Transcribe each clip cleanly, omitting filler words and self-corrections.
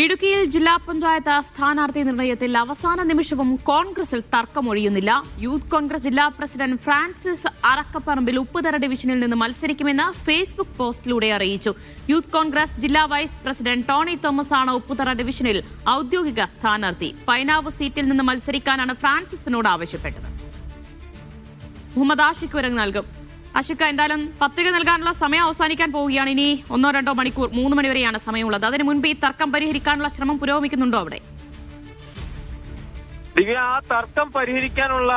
ഇടുക്കിയിൽ ജില്ലാ പഞ്ചായത്ത് സ്ഥാനാർത്ഥി നിർണയത്തിൽ അവസാന നിമിഷവും കോൺഗ്രസിൽ തർക്കമൊഴിയുന്നില്ല. യൂത്ത് കോൺഗ്രസ് ജില്ലാ പ്രസിഡന്റ് ഫ്രാൻസിസ് അറക്കപ്പറമ്പിൽ ഉപ്പുതറ ഡിവിഷനിൽ നിന്ന് മത്സരിക്കുമെന്ന് ഫേസ്ബുക്ക് പോസ്റ്റിലൂടെ അറിയിച്ചു. യൂത്ത് കോൺഗ്രസ് ജില്ലാ വൈസ് പ്രസിഡന്റ് ടോണി തോമസ് ആണ് ഉപ്പുതറ ഡിവിഷനിൽ ഔദ്യോഗിക സ്ഥാനാർത്ഥി. പൈനാവ് സീറ്റിൽ നിന്ന് മത്സരിക്കാനാണ് ഫ്രാൻസിസിനോട് ആവശ്യപ്പെട്ടത്. മുഹമ്മദ് ആഷിഖ് വിവരങ്ങൾ നൽകും. അഷിക്ക, എന്തായാലും പത്രിക നൽകാനുള്ള സമയം അവസാനിക്കാൻ പോവുകയാണ്. ഇനി 1-2 മണിക്കൂർ, 3 മണി വരെയാണ് സമയമുള്ളത്. അതിനു മുൻപ് ഈ തർക്കം പരിഹരിക്കാനുള്ള ശ്രമം പുരോഗമിക്കുന്നുണ്ടോ അവിടെ? ആ തർക്കം പരിഹരിക്കാനുള്ള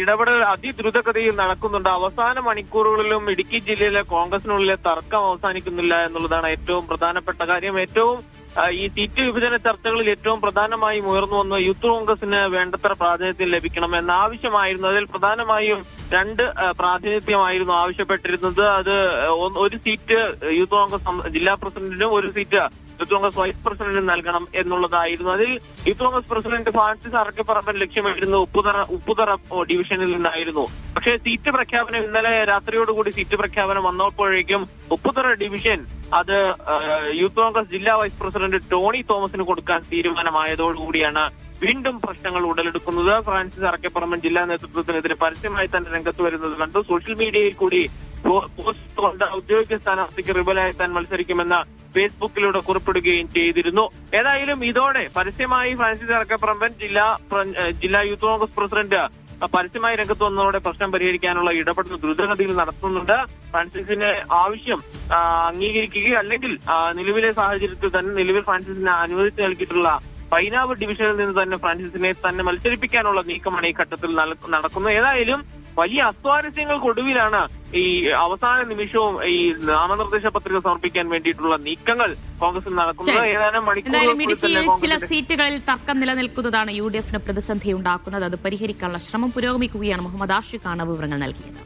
ഇടപെടൽ അതിദ്രുതഗതിയിൽ നടക്കുന്നുണ്ട്. അവസാന മണിക്കൂറുകളിലും ഇടുക്കി ജില്ലയിലെ കോൺഗ്രസിനുള്ളിലെ തർക്കം അവസാനിക്കുന്നില്ല എന്നുള്ളതാണ് ഏറ്റവും പ്രധാനപ്പെട്ട കാര്യം. ഈ സീറ്റ് വിഭജന ചർച്ചകളിൽ ഏറ്റവും പ്രധാനമായും ഉയർന്നു വന്ന യൂത്ത് കോൺഗ്രസിന് വേണ്ടത്ര പ്രാതിനിധ്യം ലഭിക്കണം എന്ന ആവശ്യമായിരുന്നു. അതിൽ പ്രധാനമായും 2 പ്രാതിനിധ്യമായിരുന്നു ആവശ്യപ്പെട്ടിരുന്നത്. അത് ഒരു സീറ്റ് യൂത്ത് കോൺഗ്രസ് ജില്ലാ പ്രസിഡന്റിനും ഒരു സീറ്റ് യൂത്ത് കോൺഗ്രസ് വൈസ് പ്രസിഡന്റിനും നൽകണം എന്നുള്ളതായിരുന്നു. അതിൽ youth Congress president Francis Arakkaparamban ലക്ഷ്യമിട്ടിരുന്നത് ഉപ്പുതറ ഡിവിഷനിൽ നിന്നായിരുന്നു. പക്ഷേ സീറ്റ് പ്രഖ്യാപനം ഇന്നലെ രാത്രിയോടുകൂടി സീറ്റ് പ്രഖ്യാപനം വന്നപ്പോഴേക്കും ഉപ്പുതറ ഡിവിഷൻ അത് യൂത്ത് കോൺഗ്രസ് ജില്ലാ വൈസ് പ്രസിഡന്റ് ടോണി തോമസിന് കൊടുക്കാൻ തീരുമാനമായതോടുകൂടിയാണ് വീണ്ടും പ്രശ്നങ്ങൾ ഉടലെടുക്കുന്നത്. ഫ്രാൻസിസ് അറക്കപ്പറമ്പൻ ജില്ലാ നേതൃത്വത്തിനെതിരെ പരസ്യമായി തന്നെ രംഗത്ത് വരുന്നത് കണ്ടു. സോഷ്യൽ മീഡിയയിൽ കൂടി പോസ്റ്റ് കൊണ്ട് ഔദ്യോഗിക സ്ഥാനാർത്ഥിക്ക് റിബലായി താൻ മത്സരിക്കുമെന്ന ഫേസ്ബുക്കിലൂടെ കുറിപ്പിടുകയും ചെയ്തിരുന്നു. ഏതായാലും ഇതോടെ പരസ്യമായി ഫ്രാൻസിസ് അറക്കപ്പറമ്പൻ ജില്ലാ യൂത്ത് കോൺഗ്രസ് പ്രസിഡന്റ് പരസ്യമായി രംഗത്ത് വന്നതോടെ പ്രശ്നം പരിഹരിക്കാനുള്ള ഇടപെടൽ ദ്രുതഗതിയിൽ നടത്തുന്നുണ്ട്. ഫ്രാൻസിസിന്റെ ആവശ്യം അംഗീകരിക്കുകയോ അല്ലെങ്കിൽ നിലവിലെ സാഹചര്യത്തിൽ തന്നെ നിലവിൽ ഫ്രാൻസിസിനെ അനുവദിച്ചു നൽകിയിട്ടുള്ള പൈനാവ് ഡിവിഷനിൽ നിന്ന് തന്നെ ഫ്രാൻസിസിനെ തന്നെ മത്സരിപ്പിക്കാനുള്ള നീക്കമാണ് ഈ ഘട്ടത്തിൽ നടക്കുന്നത്. ഏതായാലും വലിയ അസ്വാരസ്യങ്ങൾക്കൊടുവിലാണ് ഈ അവസാന നിമിഷവും ഈ നാമനിർദ്ദേശ പത്രിക സമർപ്പിക്കാൻ വേണ്ടിയിട്ടുള്ള നീക്കങ്ങൾ കോൺഗ്രസിൽ നടക്കുന്നത്. ഏതാനും മണിക്കൂറുകളിൽ ചില സീറ്റുകളിൽ തർക്കം നിലനിൽക്കുന്നതാണ് UDF പ്രതിസന്ധി ഉണ്ടാക്കുന്നത്. അത് പരിഹരിക്കാനുള്ള ശ്രമം പുരോഗമിക്കുകയാണ്. മുഹമ്മദ് ആഷിഖാണ് വിവരങ്ങൾ നൽകിയത്.